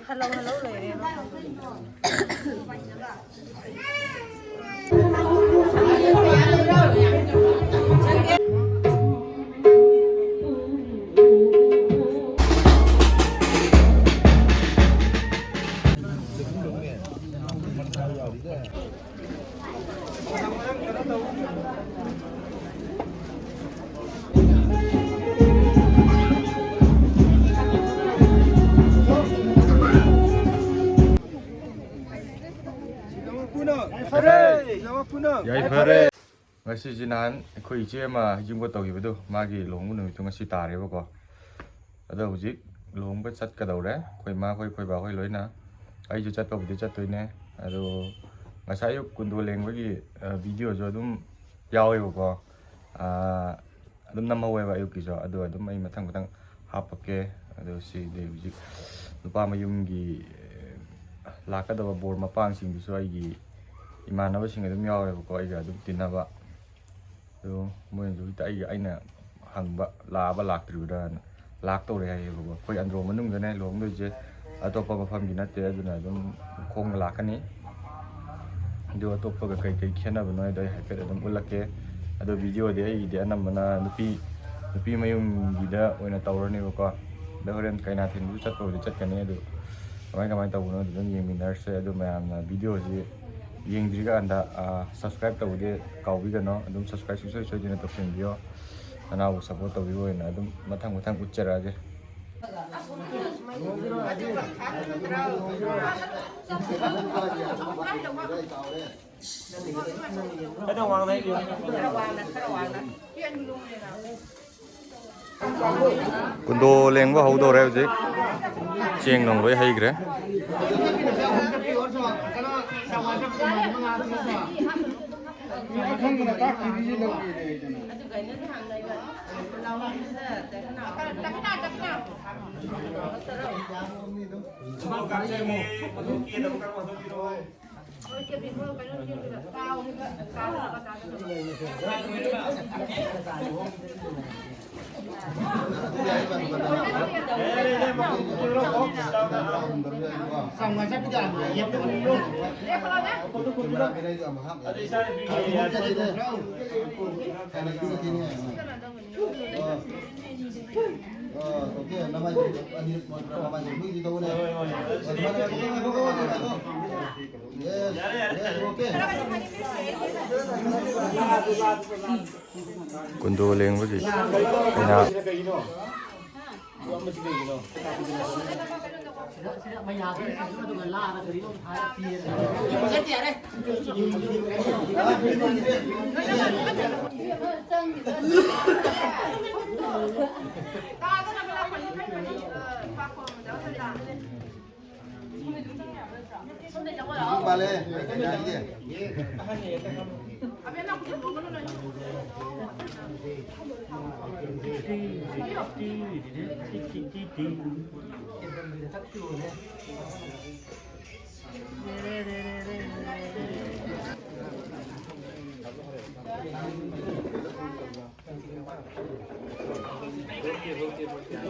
ฮัลโหลฮัลโหลเลยเนี่ย야이퍼레 ngasi jinan khoi che ma jingbo tawgi bedu magi long nu tu ngasi tare ba ko ada hujik long ba chat ka dawre khoi ma khoi ba khoi loina ai ju chat pa bu chat toine ado ngasai yu kundu leng bagi video jo dum yawe ba ko adum namma we ba yu ki jo ado adum ai mathang mathang hapake ado si de hujik lupa mayum gi lakadawa bor mapang sing bi so ai gi imanaba sing adum yawe ba ko ai ga adum tinaba do moi ju ta ai aina hangba laba laktribda laktorre ai ba koi andro manung ne long do je atopa mafam gi natte aduna adum khong lakani do atopa ga kai kai khena ba noi dai hape adum ulake ado video de ai de anam bana nupi mayum gi da oina tawrani ba ko da horen kaina thin ju chat ko de chat kani ado kamai taw no dum yeng minar se ado mayam na video ji yeng driga anda subscribe tawde kawbi gano adum subscribe su so jina to sen bio ana u support to bio na adum mathang uchara je Ada wang này dia. kundo lengwa haudo re je cheng nong loi hai gre kundo leng bagi kena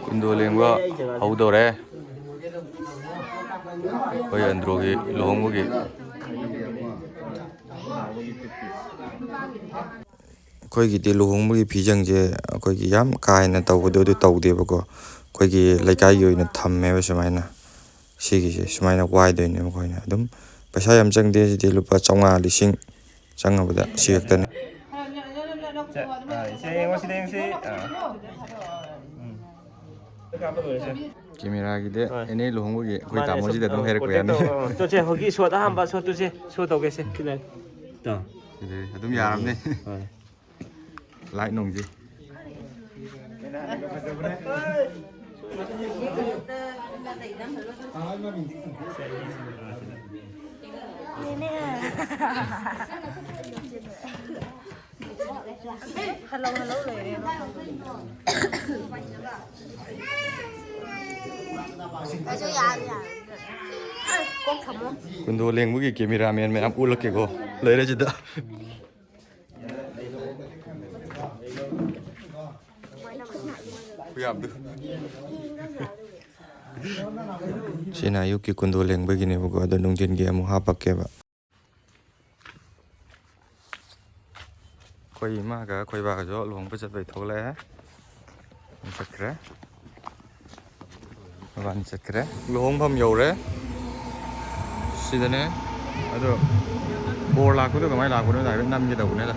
kundo lengwa haudo re koi andro gi long gi koi gi de long gi phijang je koi gi yam kai na taw do tawde ba ko koi gi laikai gi na thamme ba samaina sigi je samaina wai de ne koi na adum paisa yam chang de de lupa 500 lising chang ba da siak tan camera gi de ene lohong gi koi tamo ji da dum her ko ya ni To che hogi so da hamba so tu che so to ge se kina. To. adum yaram ne lại nong jiฮัลโหลฮัลโหลเลยเนี่ยkundo leng bu gi cameraman me am ulak ke go leire ji da kuyab du Sina ayuki kundo lengbaginebako ado nungdingi amuk hapakkeba. Koi imaga koi bagajo luhongba chatbai thogle chakre ban chakre luhongpham yore sidane ado bor lakpudo kamai lakpudo dai namge dawne da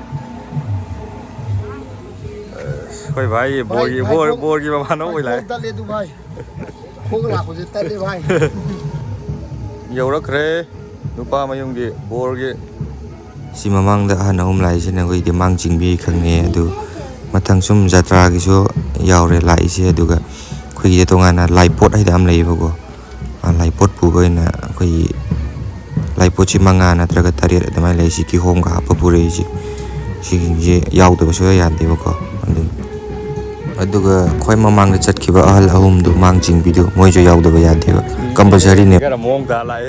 koi bhai bor gi mama no oi lai tale du bhai khog lakho je tale bhai yaurakre nupa mayunggi bor gi si mamangda ahana lai sina koi di mang jingbi khangne adu mathang sum jatra gi so yaure lai se aduga koi ge tongana lai pot ai dam lei bago lai pot pu goina koi lai pot chi manga natraga tariat adamai lai si ki hom ga pa pure ji si je yaud ba so yan de bago aduga koi mamang chat ki ba ahal ahum du mang jingbi du moi jo yaud ba ya de ba compulsory ne gara mong da lai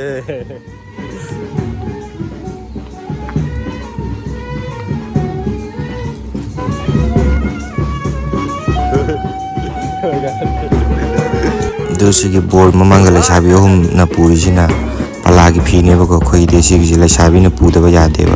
Sigi bol mamangga lesabi hum na puri sina palagi phine ba ko khoi de sigi lesabi na pu da ba ya de ba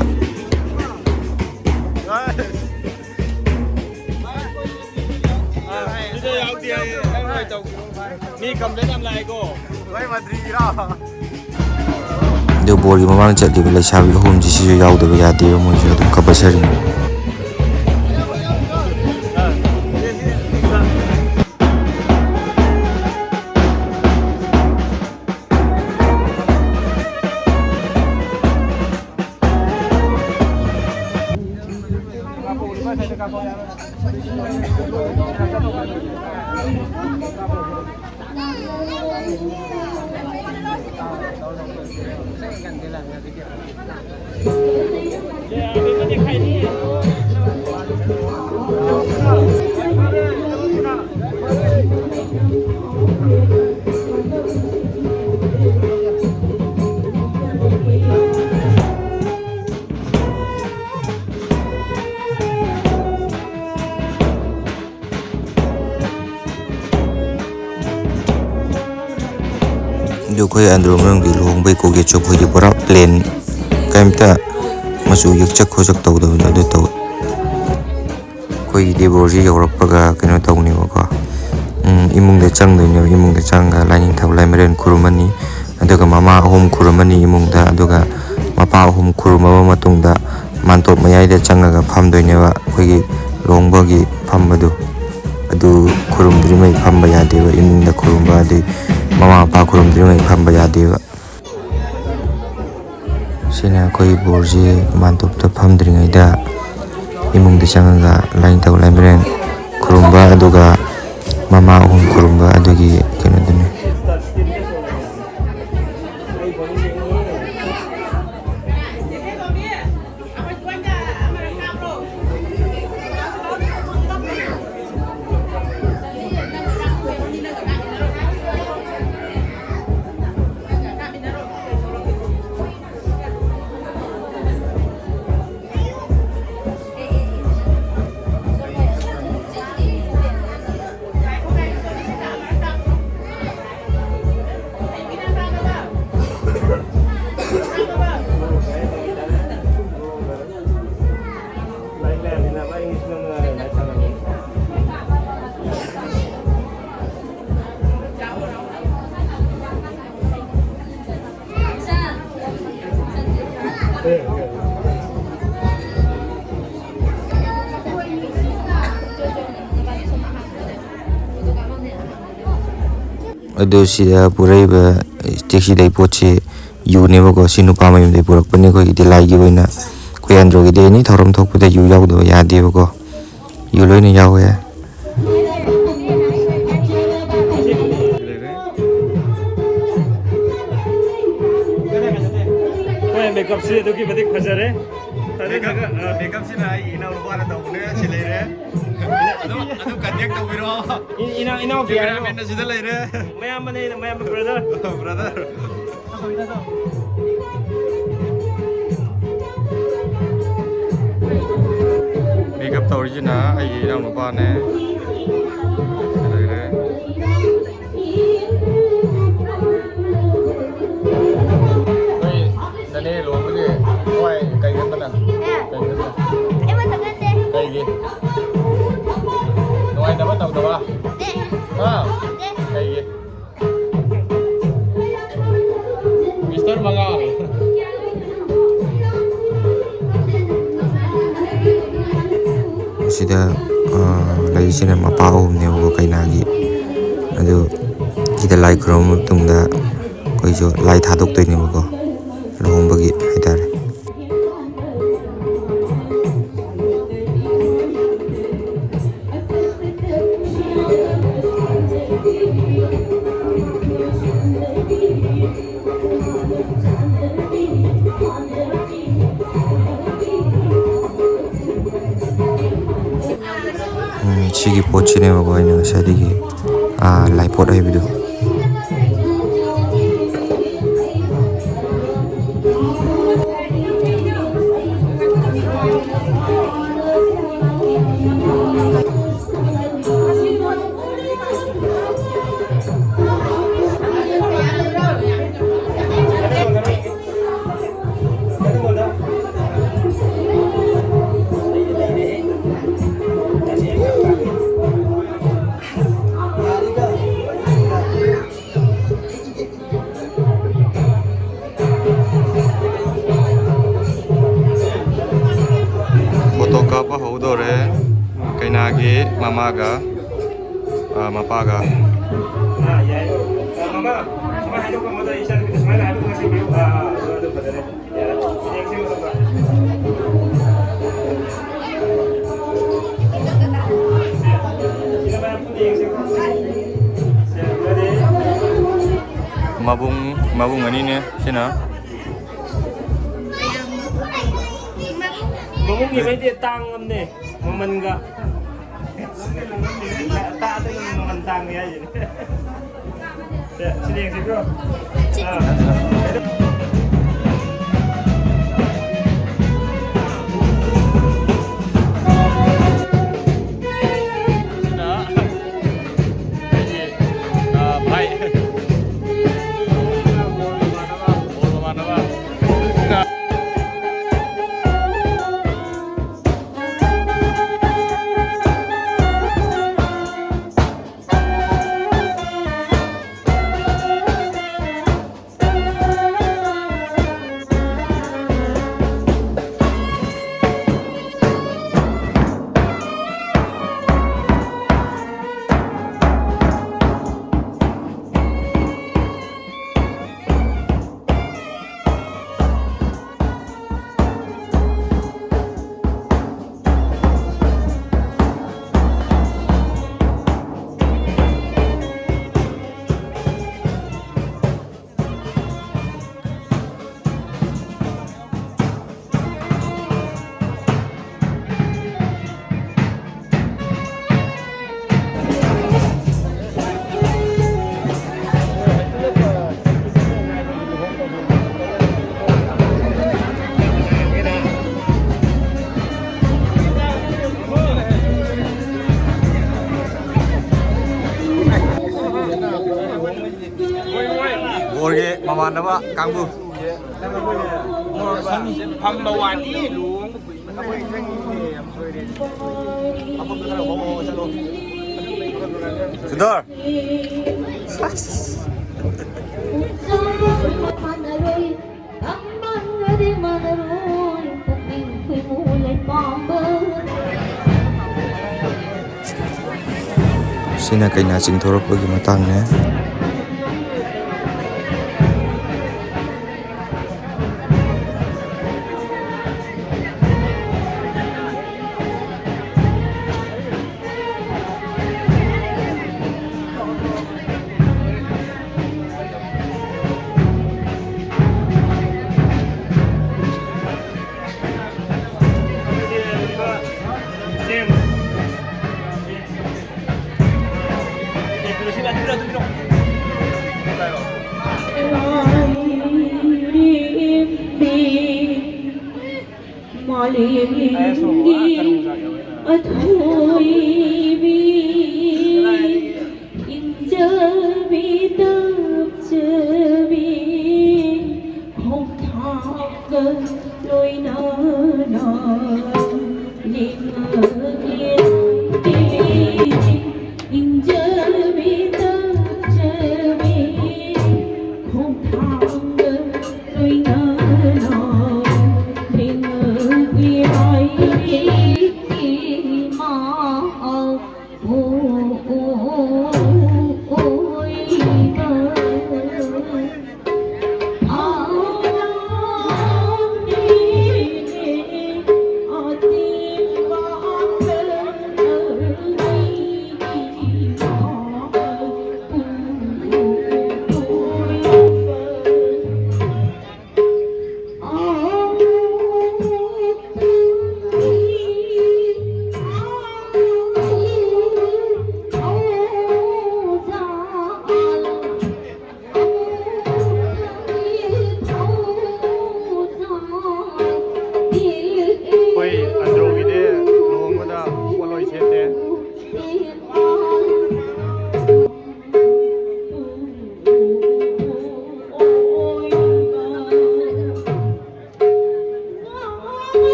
do bol gi mamang chat di lesabi hum ji si yaw da ba ya de mo ji dum ka basari do khoi andro mrong di long bai ko ge chok khoi di pora plane kaimta masu yuk chak kho chak taw da do taw khoi di borji yorok paga keno taw ni ko imung de chang de ne imung de chang ga lain taw lai meren kurumani aduga mama hom kurumani imung da aduga mapa hom kuruma matung da mantok mayai de chang ga pham doi ne wa khoi gi long ba gi pham ba adu kurum dri mai pham ba ya de wa imung da kurum ba de mama pa kurum dri mai pham ba ya de wa sina koi borji mantop ta pham dri ngai da imung de chang ga lain taw lai meren kurum ba aduga mama hom kurum ba adugi keno dune adu sida purai ba taxi dai poche yu ne ba ko sinu pa mai dai purak pane ko ide lai gi boina ko andro gi de ni thorom thok pu da yu yaw do ya de ba ko yu loi ni yaw ya makeup se do ki badik khajare makeup sina ina ro bara da une si le re adu kanyak to biro ina camera man sida le re mayam brother makeup to original ai ina ro ba ne booster mga. Sida ꯂꯩꯁꯤꯅ ꯃꯄꯥ ꯑꯍꯨꯝꯅꯦꯕꯀꯣ ꯀꯩꯅꯥꯒꯤ ꯑꯗꯨ ꯁꯤꯗ ꯂꯥꯏ ꯈꯨꯔꯨꯝꯕ ꯃꯇꯨꯡꯗ ꯑꯩꯈꯣꯏꯁꯨ ꯂꯥꯏ ꯊꯥꯗꯣꯛꯇꯣꯏꯅꯦꯕꯀꯣ ꯂꯨꯍꯣꯡꯕꯒꯤ ꯍꯥꯏꯇꯥꯔꯦ ꯁꯤꯒꯤ ꯄꯣꯠꯁꯤꯅꯦꯕꯀꯣ ꯑꯩꯅ ꯉꯁꯥꯏꯗꯒꯤ ꯂꯥꯏꯄꯣꯠ ꯍꯥꯏꯕꯗꯣ ꯐꯣꯇꯣ ꯀꯥꯞꯄ ꯍꯧꯗꯣꯔꯦ ꯀꯩꯅꯥꯒꯤ ꯃꯃꯥꯒ ꯃꯄꯥꯒ mabung anine sina Ngomong gimana dia tangan nih, momen enggak? Tak ada yang mentang ya jadi. Sini yang sini bro. Borge mamanaba kangbu Pambawani luang. Sudar sina kaina chingthorapagi matangne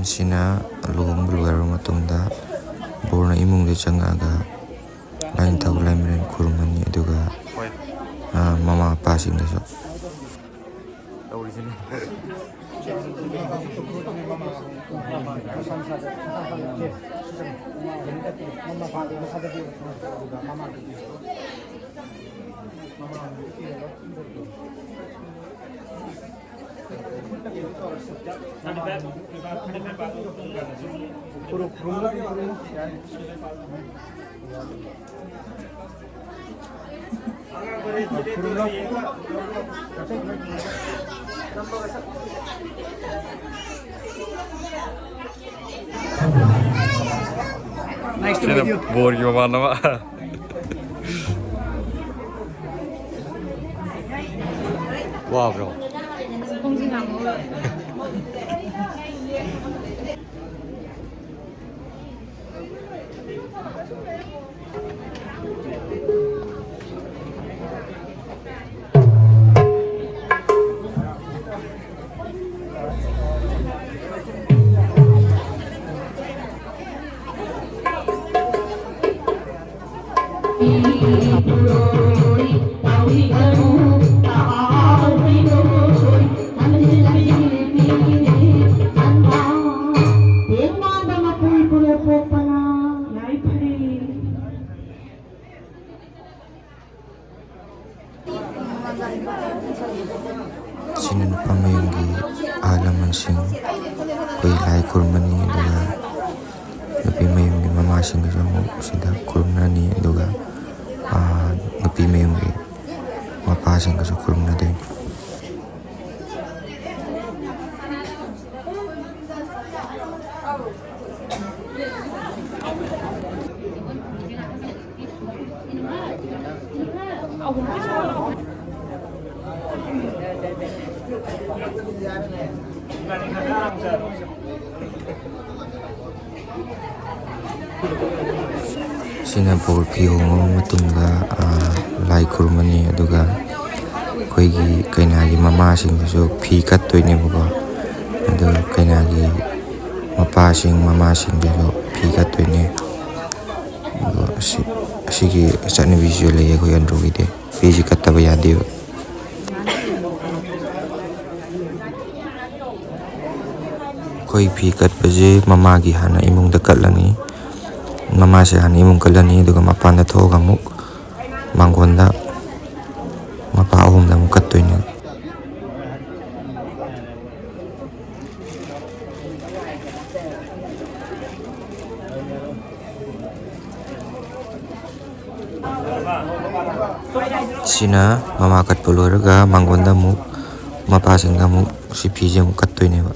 Sina luhung luar matungda borna imungde changaga lain tau laimren kurmani aduga mama passing da so Sina bor gimana mak? Wah bro. Sinan pamayunggi alaman sing koi lai kurmani aduga nupi mayunggi mama sing kasamu sida kurmani aduga nupi mayunggi mapa sing kasamu kurmana din. Sina bor pihongo matungda lai kurmani aduga koigi kainagi mama sing so phi kattoine bugo adu kainagi mapa sing mama sing so phi kattoine asigi chani visual le ko yan rogide phi kattaba yade koi phi katpaje mama gi hana imung da katlani mama se han imung kalani aduga mapa na thoga muk mangonda mapa ahum da muk kattoine sina mama kat puluraga mangonda muk mapa singga muk si pije muk kattoine ba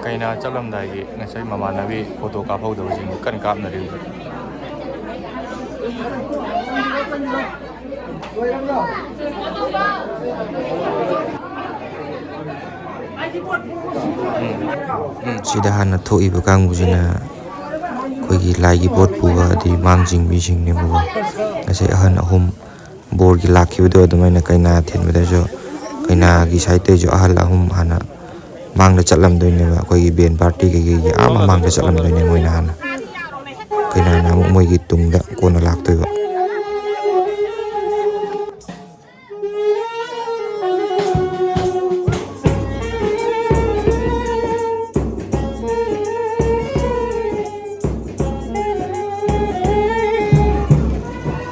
Kaina chalamdai ngasai mamanabi photo ka phau dawjing kan kap na ri ꯁꯤꯗ ꯍꯥꯟꯅ ꯊꯣꯛꯏꯕ ꯀꯥꯡꯕꯨꯁꯤꯅ ꯑꯩꯈꯣꯏꯒꯤ ꯂꯥꯏꯒꯤ ꯄꯣꯠ ꯄꯨꯕ ꯑꯗꯩ ꯃꯥꯡꯖꯤꯡ ꯃꯤꯁꯤꯡꯅꯦꯕꯀꯣ ꯉꯁꯤ ꯑꯍꯟ ꯑꯍꯨꯝ ꯕꯣꯔꯒꯤ ꯂꯥꯛꯈꯤꯕꯗꯣ ꯑꯗꯨꯃꯥꯏꯅ ꯀꯩꯅꯥ ꯊꯤꯟꯕꯗꯁꯨ ꯀꯩꯅꯥꯒꯤ ꯁꯥꯏꯠꯇꯩꯁꯨ ꯑꯍꯜ ꯑꯍꯨꯝ ꯍꯥꯟꯅ ꯃꯥꯡꯗ ꯆꯠꯂꯝꯗꯣꯏꯅꯦꯕ ꯑꯩꯈꯣꯏꯒꯤ ꯕꯦꯟ ꯄꯥꯔꯇꯤ ꯀꯩꯀꯩꯒꯤ ꯃꯃꯥꯡꯗ ꯆꯠꯂꯝꯗꯣꯏꯅꯦ ꯃꯣꯏꯅ ꯍꯥꯟꯅ ꯀꯩꯅꯥꯅ ꯑꯃꯨꯛ ꯃꯣꯏꯒꯤ ꯇꯨꯡꯗ ꯀꯣꯟꯅ ꯂꯥꯛꯇꯣꯏꯕ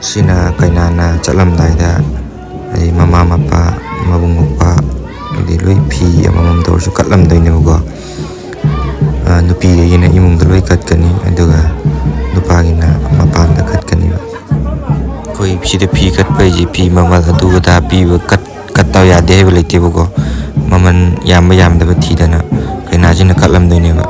ꯁꯤꯅ ꯀꯩꯅꯥꯅ ꯆꯠꯂꯝꯗꯥꯏꯗ ꯑꯗꯩ ꯃꯃꯥ ꯃꯄꯥ ꯃꯕꯨꯡ ꯃꯧꯄ꯭ꯋꯥ ꯑꯗꯩ ꯂꯣꯏ ꯐꯤ ꯑꯃꯃꯝ ꯇꯧꯔꯁꯨ ꯀꯠꯂꯝꯗꯣꯏꯅꯦꯕꯀꯣ ꯅꯨꯄꯤꯒꯤꯅ ꯏꯃꯨꯡꯗ ꯂꯣꯏ ꯀꯠꯀꯅꯤ ꯑꯗꯨꯒ ꯅꯨꯄꯥꯒꯤꯅ ꯃꯄꯥꯟꯗ ꯀꯠꯀꯅꯤꯕ ꯑꯩꯈꯣꯏ ꯁꯤꯗ ꯐꯤ ꯀꯠꯄ ꯍꯥꯏꯁꯦ ꯐꯤ ꯃꯃꯜ ꯑꯗꯨ ꯑꯗꯥ ꯄꯤꯕ ꯀꯠꯇꯕ ꯌꯥꯗꯦ ꯍꯥꯏꯕ ꯂꯩꯇꯦꯕꯀꯣ ꯃꯃꯜ ꯌꯥꯝꯕ ꯌꯥꯝꯗꯕ ꯊꯤꯗꯅ ꯀꯩꯅꯥꯁꯤꯅ ꯀꯠꯂꯝꯗꯣꯏꯅꯦꯕ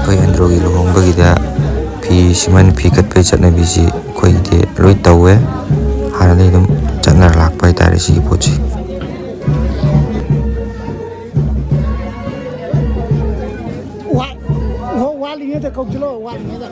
ꯑꯩꯈꯣꯏ ꯑꯟꯗ꯭ꯔꯣꯒꯤ ꯂꯨꯍꯣꯡꯕꯒꯤꯗ ꯐꯤ ꯁꯨꯃꯥꯏꯅ ꯐꯤ ꯀꯠꯄꯒꯤ ꯆꯠꯅꯕꯤꯁꯤ ꯑꯩꯈꯣꯏꯒꯤꯗꯤ ꯂꯣꯏ ꯇꯧꯋꯦ ꯍꯥꯟꯅꯗꯒꯤ ꯑꯗꯨꯝ ꯆꯠꯅꯔ ꯂꯥꯛꯄ ꯍꯥꯏꯇꯥꯔꯦ ꯁꯤꯒꯤ ꯄꯣꯠꯁꯤ ꯋꯥꯠꯂꯤꯉꯩꯗ ꯀꯧꯁꯤꯜꯂꯣ ꯋꯥꯠꯂꯤꯉꯩꯗ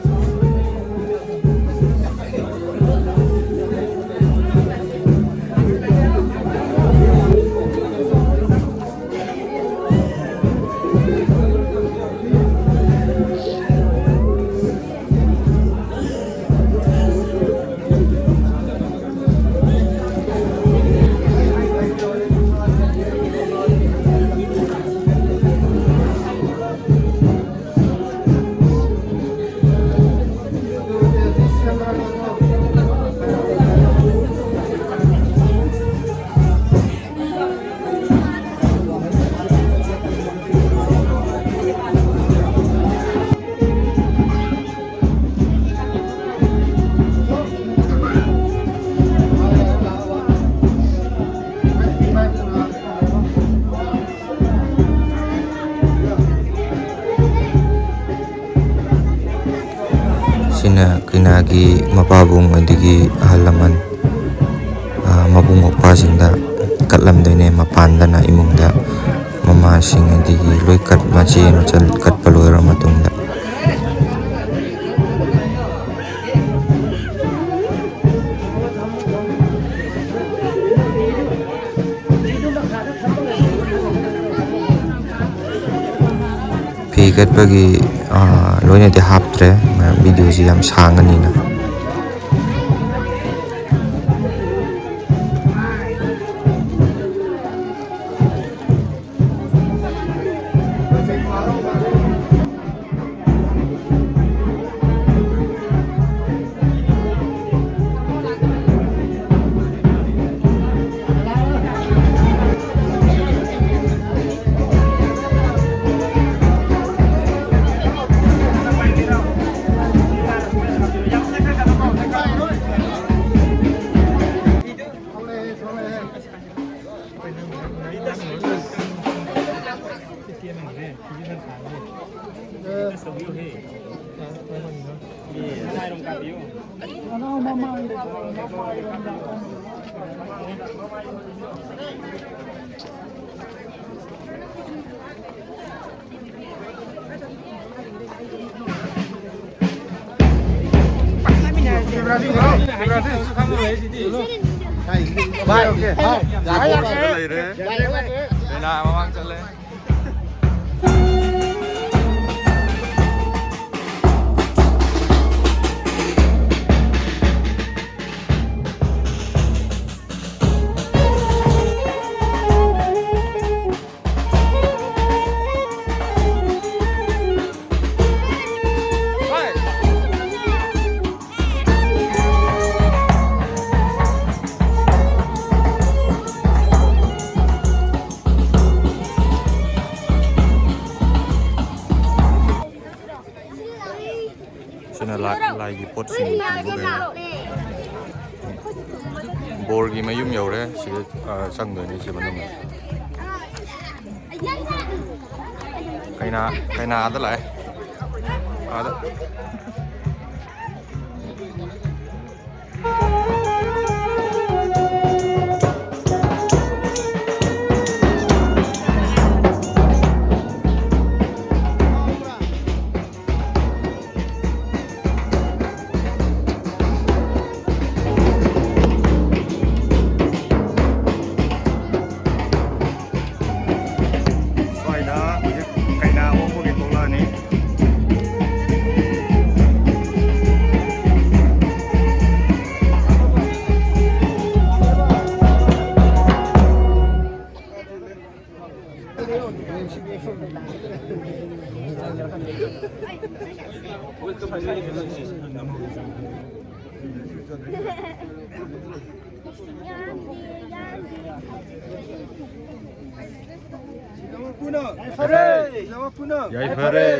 ꯁꯤꯅ ꯀꯩꯅꯥꯒꯤ ꯃꯄꯥꯕꯨꯡ ꯑꯗꯒꯤ ꯑꯍꯜ ꯂꯃꯟ ꯃꯕꯨꯡ ꯃꯧꯄ꯭ꯋꯥꯁꯤꯡꯗ ꯀꯠꯂꯝꯗꯣꯏꯅꯦ ꯃꯄꯥꯟꯗꯅ ꯏꯃꯨꯡꯗ ꯃꯃꯥꯁꯤꯡ ꯑꯗꯒꯤ ꯂꯣꯏ ꯃꯆꯦ ꯃꯆꯜ ꯀꯠꯄ ꯂꯣꯏꯔꯕ ꯃꯇꯨꯡꯗ ꯐꯤ ꯀꯠꯄꯒꯤ ꯂꯣꯏꯅꯗꯤ ꯍꯥꯞꯇ꯭ꯔꯦ ꯚꯤꯗꯤꯑꯣꯁꯤ ꯌꯥꯝ ꯁꯥꯡꯉꯅꯤꯅ sini lagi pot sini borgi mayum yaure sih sang doi ni sih mana kaina ada lah ada Jai Pare.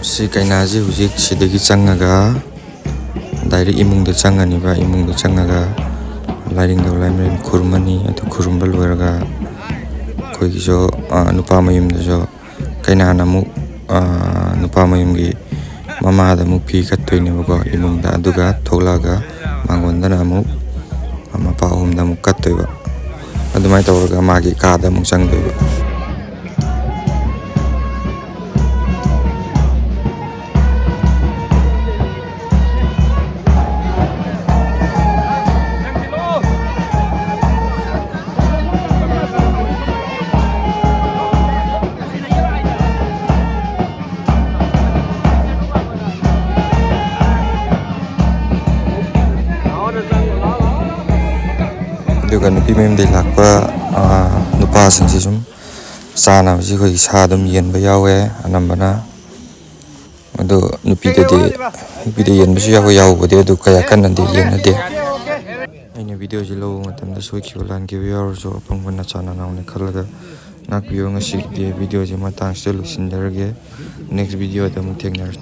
Si kainaji hujik sidagi changaga direct imungda changani ba imungda changaga lairing do laimren khurmani atu khurumbal weraga koi jo nupa mayum da jo kaina namu nupa mayum gi mama da mu pi kattoine ba imungda aduga tholaga mangonda namu mama pa hum da mu kattoi ba adumai tawraga magi ka da mu changdoi ba Juga nupi mem de lakpa nupa sing si sum sana si khoi sa dum yen ba yawe anambana adu nupi de yen bisu yawe yaw ba de adu kaya kan de yen de aina video ji lo matam da soi ki lan ge yaw so pangwana chana na ne khalaga nak biyo ngasi de video ji matang se lu sin derge next video da mu thengnar